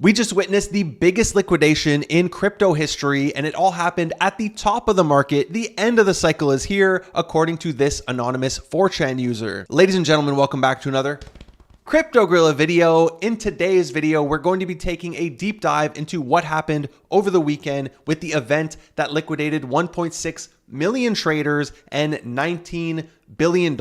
We just witnessed the biggest liquidation in crypto history, and it all happened at the top of the market. The end of the cycle is here, according to this anonymous 4chan user. Ladies and gentlemen, welcome back to another Crypto Gorilla video. In today's video, we're going to be taking a deep dive into what happened over the weekend with the event that liquidated 1.6 million traders and $19 billion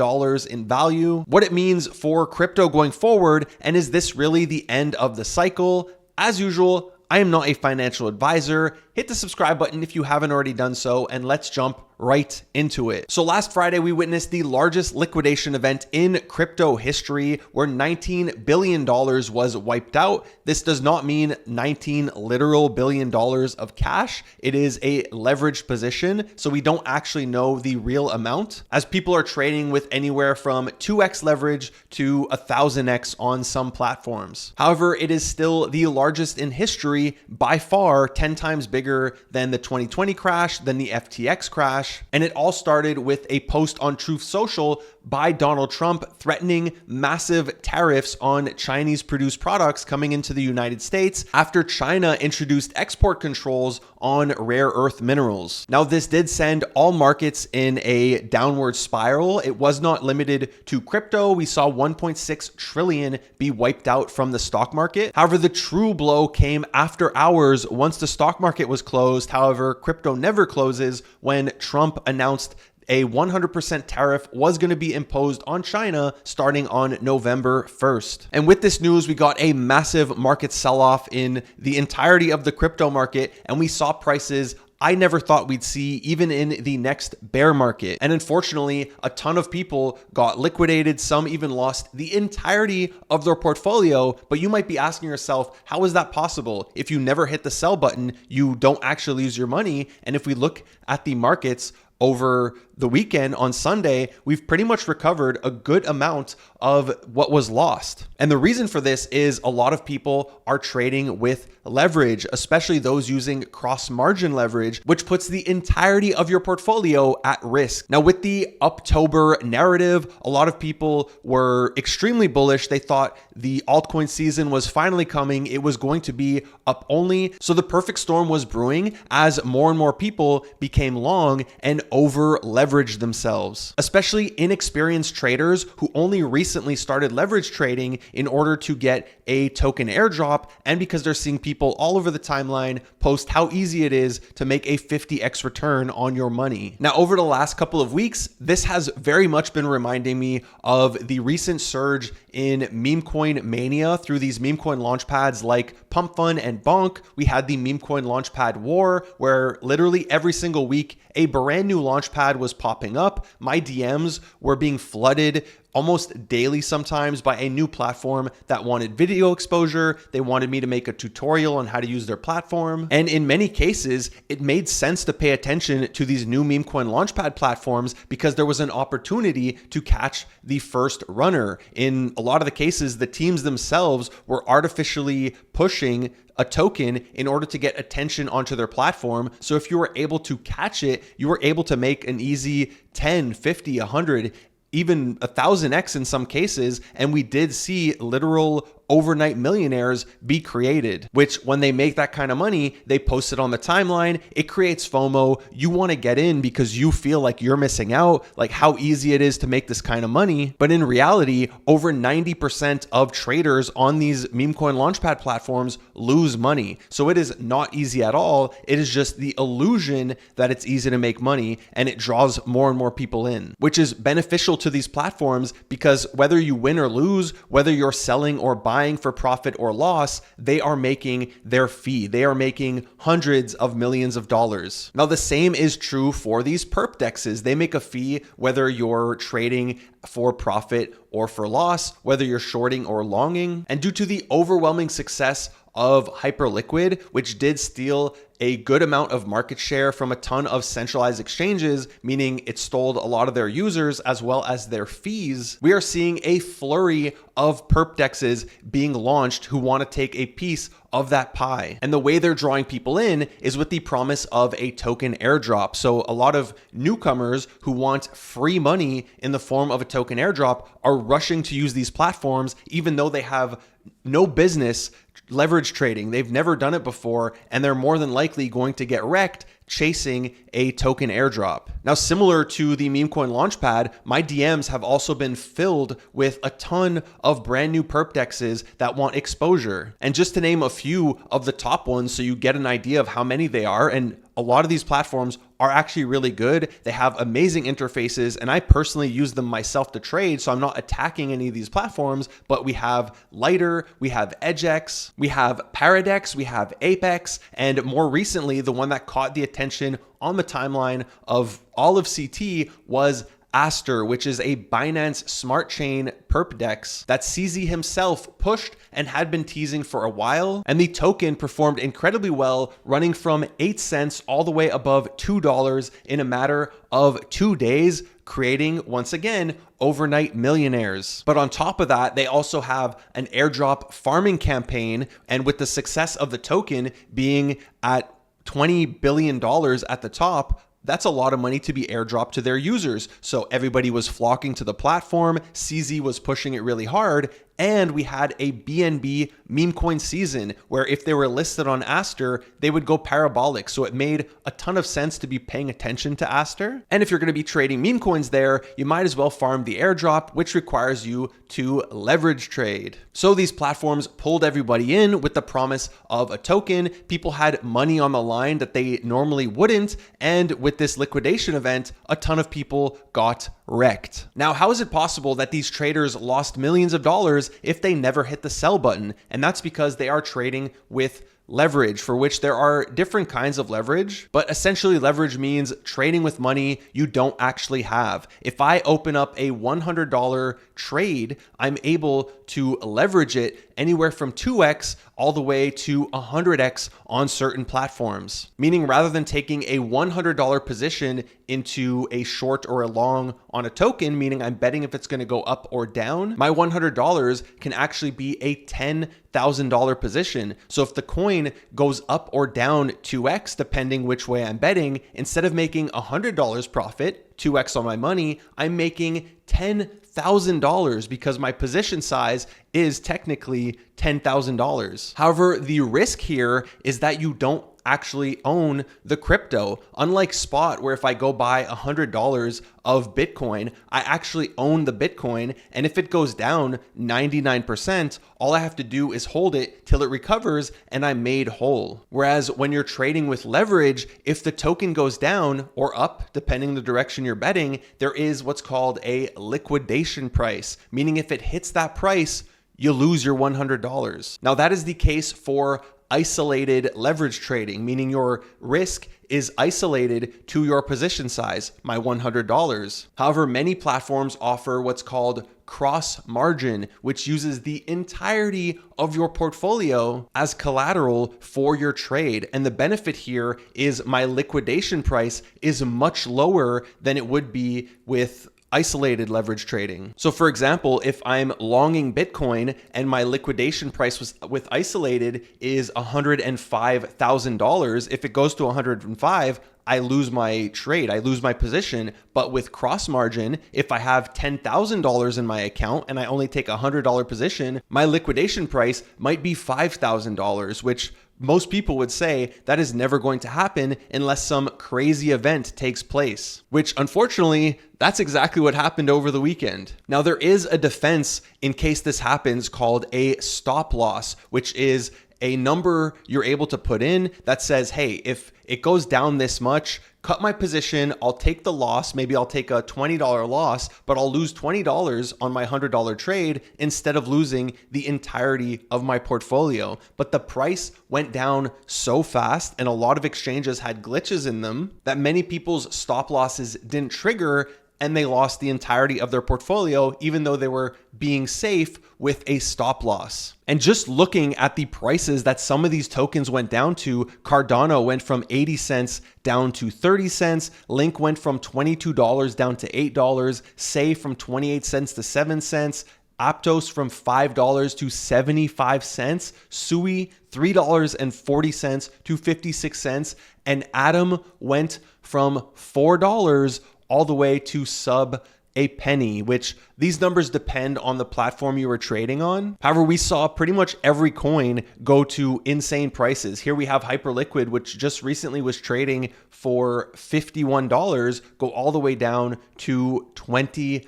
in value, what it means for crypto going forward, and is this really the end of the cycle? As usual, I am not a financial advisor. Hit the subscribe button if you haven't already done so, and let's jump right into it. So last Friday, we witnessed the largest liquidation event in crypto history where $19 billion was wiped out. This does not mean 19 literal billion dollars of cash. It is a leveraged position, so we don't actually know the real amount, as people are trading with anywhere from 2x leverage to 1000x on some platforms. However, it is still the largest in history, by far 10 times bigger than the 2020 crash, than the FTX crash. And it all started with a post on Truth Social by Donald Trump threatening massive tariffs on Chinese produced products coming into the United States after China introduced export controls on rare earth minerals. Now, this did send all markets in a downward spiral. It was not limited to crypto. We saw 1.6 trillion be wiped out from the stock market. However, the true blow came after hours once the stock market was closed. However, crypto never closes when Trump announced a 100% tariff was going to be imposed on China starting on November 1st. And with this news, we got a massive market sell-off in the entirety of the crypto market, and we saw prices I never thought we'd see even in the next bear market. And unfortunately, a ton of people got liquidated. Some even lost the entirety of their portfolio. But you might be asking yourself, how is that possible? If you never hit the sell button, you don't actually lose your money. And if we look at the markets over the weekend on Sunday, we've pretty much recovered a good amount of what was lost. And the reason for this is a lot of people are trading with leverage, especially those using cross-margin leverage, which puts the entirety of your portfolio at risk. Now, with the Uptober narrative, a lot of people were extremely bullish. They thought the altcoin season was finally coming. It was going to be up only. So the perfect storm was brewing as more and more people became long and over leveraged themselves, especially inexperienced traders who only recently started leverage trading in order to get a token airdrop, and because they're seeing people all over the timeline post how easy it is to make a 50x return on your money. Now, over the last couple of weeks, this has very much been reminding me of the recent surge in Memecoin Mania through these memecoin launchpads like pumpfun and bonk. We had the memecoin launchpad war, where literally every single week a brand new launchpad was popping up. My DMs were being flooded almost daily sometimes by a new platform that wanted video exposure. They wanted me to make a tutorial on how to use their platform. And in many cases, it made sense to pay attention to these new memecoin launchpad platforms because there was an opportunity to catch the first runner. In a lot of the cases, the teams themselves were artificially pushing a token in order to get attention onto their platform. So if you were able to catch it, you were able to make an easy 10, 50, 100, even 1000x in some cases. And we did see literal overnight millionaires be created, which when they make that kind of money, they post it on the timeline. It creates FOMO. You want to get in because you feel like you're missing out, like how easy it is to make this kind of money. But in reality, over 90% of traders on these memecoin launchpad platforms lose money. So it is not easy at all. It is just the illusion that it's easy to make money, and it draws more and more people in, which is beneficial to these platforms because whether you win or lose, whether you're selling or buying for profit or loss, they are making their fee. They are making hundreds of millions of dollars. Now, the same is true for these perp dexes. They make a fee whether you're trading for profit or for loss, whether you're shorting or longing. And due to the overwhelming success of hyperliquid, which did steal a good amount of market share from a ton of centralized exchanges, meaning it stole a lot of their users as well as their fees, we are seeing a flurry of perp dexes being launched who want to take a piece of that pie. And the way they're drawing people in is with the promise of a token airdrop. So a lot of newcomers who want free money in the form of a token airdrop are rushing to use these platforms, even though they have no business leverage trading. They've never done it before, and they're more than likely going to get wrecked chasing a token airdrop. Now, similar to the Memecoin Launchpad, my DMs have also been filled with a ton of brand new perp dexes that want exposure. And just to name a few of the top ones so you get an idea of how many they are, and a lot of these platforms are actually really good. They have amazing interfaces, and I personally use them myself to trade, so I'm not attacking any of these platforms, but we have Lighter, we have edgex, we have Paradex, we have Apex, and more recently, the one that caught the attention on the timeline of all of CT was Aster, which is a Binance smart chain perp dex that CZ himself pushed and had been teasing for a while. And the token performed incredibly well, running from 8 cents all the way above $2 in a matter of 2 days, creating, once again, overnight millionaires. But on top of that, they also have an airdrop farming campaign. And with the success of the token being at $20 billion at the top, that's a lot of money to be airdropped to their users. So everybody was flocking to the platform. CZ was pushing it really hard. And we had a BNB meme coin season where if they were listed on Aster, they would go parabolic. So it made a ton of sense to be paying attention to Aster. And if you're going to be trading meme coins there, you might as well farm the airdrop, which requires you to leverage trade. So these platforms pulled everybody in with the promise of a token. People had money on the line that they normally wouldn't. And with this liquidation event, a ton of people got wrecked. Now, how is it possible that these traders lost millions of dollars if they never hit the sell button? And that's because they are trading with leverage, for which there are different kinds of leverage, but essentially leverage means trading with money you don't actually have. If I open up a $100 trade, I'm able to leverage it anywhere from 2x all the way to 100x on certain platforms. Meaning rather than taking a $100 position into a short or a long on a token, meaning I'm betting if it's going to go up or down, my $100 can actually be a $10,000 position. So if the coin goes up or down 2x, depending which way I'm betting, instead of making $100 profit, 2x on my money, I'm making $10,000 because my position size is technically $10,000. However, the risk here is that you don't actually own the crypto. Unlike spot, where if I go buy $100 of Bitcoin, I actually own the Bitcoin. And if it goes down 99%, all I have to do is hold it till it recovers and I'm made whole. Whereas when you're trading with leverage, if the token goes down or up, depending the direction you're betting, there is what's called a liquidation price, meaning if it hits that price, you lose your $100. Now that is the case for isolated leverage trading, meaning your risk is isolated to your position size, my $100. However, many platforms offer what's called cross margin, which uses the entirety of your portfolio as collateral for your trade. And the benefit here is my liquidation price is much lower than it would be with isolated leverage trading. So for example, if I'm longing Bitcoin and my liquidation price with isolated is $105,000, if it goes to 105, I lose my trade, I lose my position. But with cross margin, if I have $10,000 in my account and I only take a $100 position, my liquidation price might be $5,000, which most people would say that is never going to happen unless some crazy event takes place, which unfortunately, that's exactly what happened over the weekend. Now, there is a defense in case this happens called a stop loss, which is a number you're able to put in that says, hey, if it goes down this much, cut my position, I'll take the loss. Maybe I'll take a $20 loss, but I'll lose $20 on my $100 trade instead of losing the entirety of my portfolio. But the price went down so fast and a lot of exchanges had glitches in them that many people's stop losses didn't trigger and they lost the entirety of their portfolio, even though they were being safe with a stop loss. And just looking at the prices that some of these tokens went down to, Cardano went from 80 cents down to 30 cents, Link went from $22 down to $8, Say from 28 cents to 7 cents, Aptos from $5 to 75 cents, Sui $3.40 to 56 cents, and Atom went from $4 all the way to sub a penny, which these numbers depend on the platform you were trading on. However, we saw pretty much every coin go to insane prices. Here we have hyperliquid, which just recently was trading for $51, go all the way down to $20.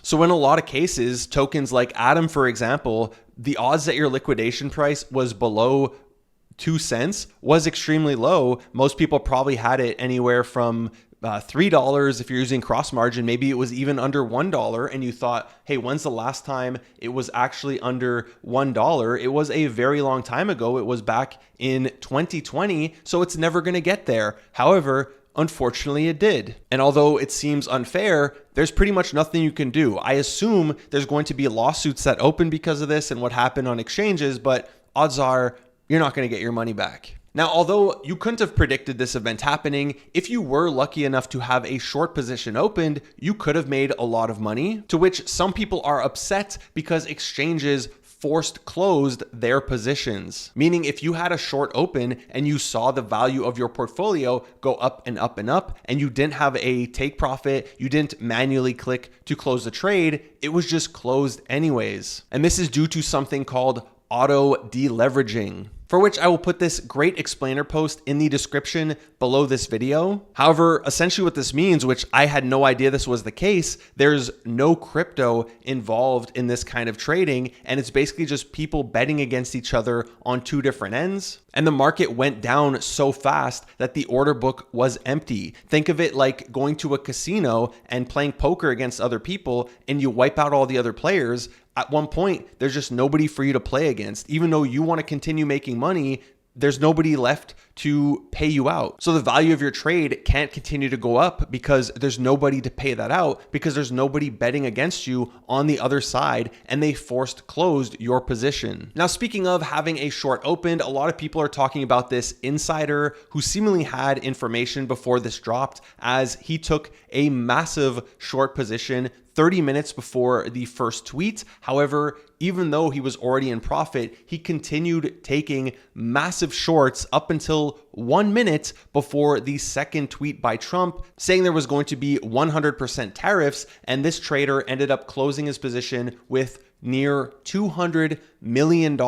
So in a lot of cases, tokens like Atom, for example, the odds that your liquidation price was below 2 cents was extremely low. Most people probably had it anywhere from $3 if you're using cross margin. Maybe it was even under $1 and you thought, hey, when's the last time it was actually under $1? It was a very long time ago. It was back in 2020, so it's never going to get there. However, unfortunately it did. And although it seems unfair, there's pretty much nothing you can do. I assume there's going to be lawsuits that open because of this and what happened on exchanges, but odds are you're not going to get your money back. Now, although you couldn't have predicted this event happening, if you were lucky enough to have a short position opened, you could have made a lot of money, to which some people are upset because exchanges forced closed their positions. Meaning if you had a short open and you saw the value of your portfolio go up and up and up, and you didn't have a take profit, you didn't manually click to close the trade, it was just closed anyways. And this is due to something called auto-deleveraging, for which I will put this great explainer post in the description below this video. However, essentially what this means, which I had no idea this was the case, there's no crypto involved in this kind of trading, and it's basically just people betting against each other on two different ends. And the market went down so fast that the order book was empty. Think of it like going to a casino and playing poker against other people, and you wipe out all the other players. At one point, there's just nobody for you to play against. Even though you want to continue making money, there's nobody left to pay you out. So the value of your trade can't continue to go up because there's nobody to pay that out, because there's nobody betting against you on the other side, and they forced closed your position. Now, speaking of having a short opened, a lot of people are talking about this insider who seemingly had information before this dropped, as he took a massive short position 30 minutes before the first tweet. However, even though he was already in profit, he continued taking massive shorts up until 1 minute before the second tweet by Trump saying there was going to be 100% tariffs. And this trader ended up closing his position with near $200 million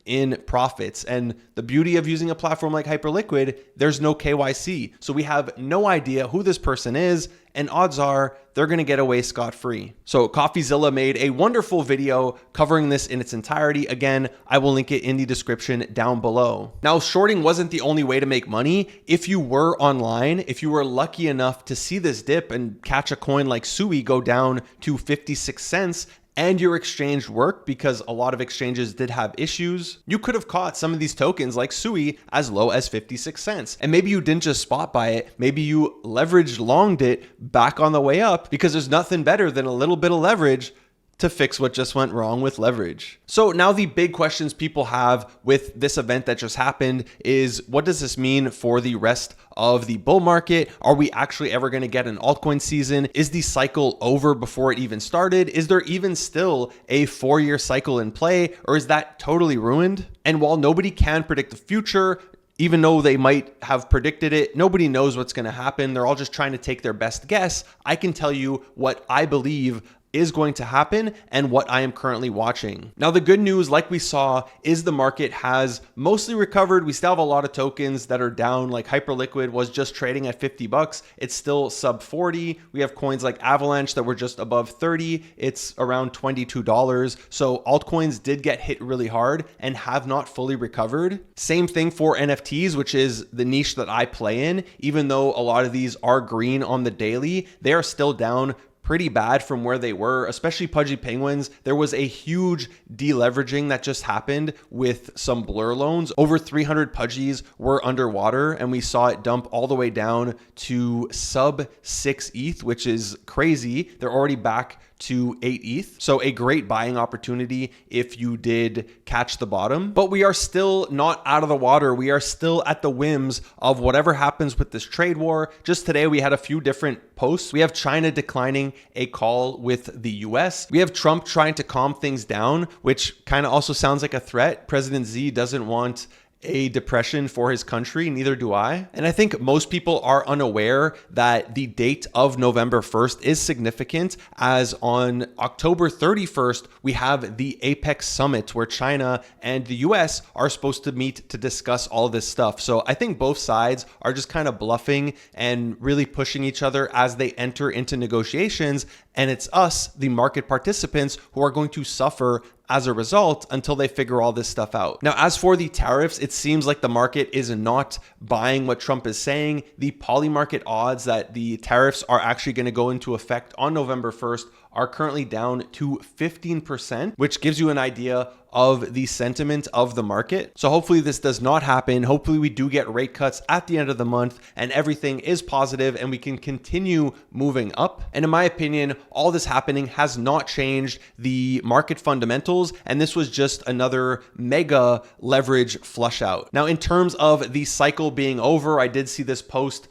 in profits. And the beauty of using a platform like Hyperliquid, there's no KYC. So we have no idea who this person is, and odds are they're going to get away scot-free. So CoffeeZilla made a wonderful video covering this in its entirety. Again, I will link it in the description down below. Now, shorting wasn't the only way to make money. If you were online, if you were lucky enough to see this dip and catch a coin like Sui go down to 56 cents, and your exchange worked, because a lot of exchanges did have issues, you could have caught some of these tokens like Sui as low as 56 cents. And maybe you didn't just spot buy it, maybe you leveraged longed it back on the way up, because there's nothing better than a little bit of leverage to fix what just went wrong with leverage. So now the big questions people have with this event that just happened is, what does this mean for the rest of the bull market? Are we actually ever going to get an altcoin season? Is the cycle over before it even started? Is there even still a 4-year cycle in play, or is that totally ruined? And while nobody can predict the future, even though they might have predicted it, nobody knows what's going to happen. They're all just trying to take their best guess. I can tell you what I believe is going to happen and what I am currently watching. Now, the good news, like we saw, is the market has mostly recovered. We still have a lot of tokens that are down, like Hyperliquid was just trading at 50 bucks. It's still sub 40. We have coins like Avalanche that were just above 30. It's around $22. So altcoins did get hit really hard and have not fully recovered. Same thing for NFTs, which is the niche that I play in. Even though a lot of these are green on the daily, they are still down pretty bad from where they were, especially Pudgy Penguins. There was a huge deleveraging that just happened with some blur loans. Over 300 Pudgies were underwater, and we saw it dump all the way down to sub 6 ETH, which is crazy. They're already back to 8 ETH. So a great buying opportunity if you did catch the bottom. But we are still not out of the water. We are still at the whims of whatever happens with this trade war. Just today, we had a few different posts. We have China declining a call with the US. We have Trump trying to calm things down, which kind of also sounds like a threat. President Xi doesn't want a depression for his country, neither do I. And I think most people are unaware that the date of November 1st is significant, as on October 31st, we have the Apex Summit where China and the US are supposed to meet to discuss all this stuff. So I think both sides are just kind of bluffing and really pushing each other as they enter into negotiations. And it's us, the market participants, who are going to suffer as a result until they figure all this stuff out. Now, as for the tariffs, it seems like the market is not buying what Trump is saying. The poly market odds that the tariffs are actually going to go into effect on November 1st are currently down to 15%, which gives you an idea of the sentiment of the market. So hopefully this does not happen. Hopefully we do get rate cuts at the end of the month and everything is positive and we can continue moving up. And in my opinion, all this happening has not changed the market fundamentals, and this was just another mega leverage flush out. Now, in terms of the cycle being over, I did see this post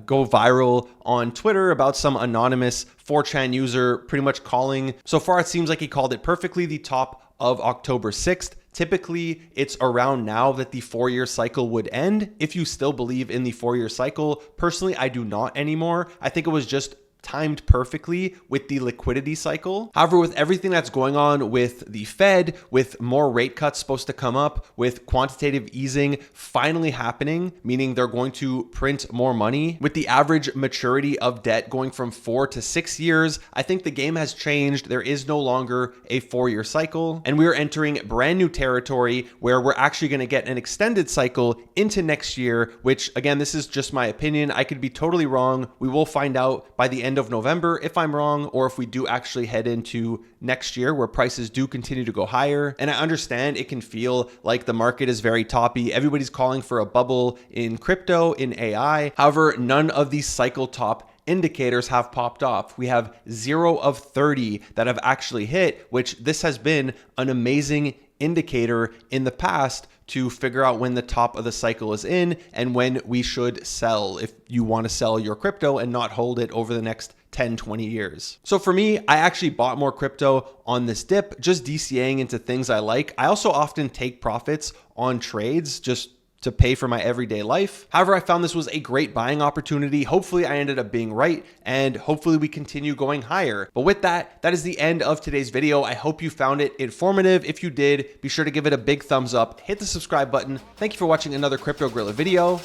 go viral on Twitter about some anonymous 4chan user pretty much calling. So far, it seems like he called it perfectly the top of October 6th. Typically, it's around now that the 4-year cycle would end. If you still believe in the 4-year cycle, personally, I do not anymore. I think it was just timed perfectly with the liquidity cycle. However, with everything that's going on with the Fed, with more rate cuts supposed to come up, with quantitative easing finally happening, meaning they're going to print more money, with the average maturity of debt going from 4 to 6 years, I think the game has changed. There is no longer a 4-year cycle, and we're entering brand new territory where we're actually going to get an extended cycle into next year, which again, this is just my opinion. I could be totally wrong. We will find out by the end of November if I'm wrong, or if we do actually head into next year where prices do continue to go higher. And I understand it can feel like the market is very toppy. Everybody's calling for a bubble in crypto, in AI. However, none of these cycle top indicators have popped off. We have 0 of 30 that have actually hit, which this has been an amazing indicator in the past to figure out when the top of the cycle is in and when we should sell if you want to sell your crypto and not hold it over the next 10, 20 years. So for me, I actually bought more crypto on this dip, just DCAing into things I like. I also often take profits on trades just to pay for my everyday life. However, I found this was a great buying opportunity. Hopefully I ended up being right, and hopefully we continue going higher. But with that, that is the end of today's video. I hope you found it informative. If you did, be sure to give it a big thumbs up, hit the subscribe button. Thank you for watching another Crypto Gorilla video.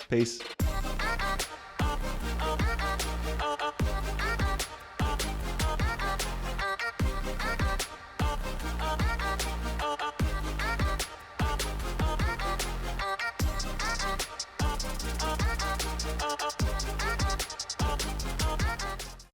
Peace.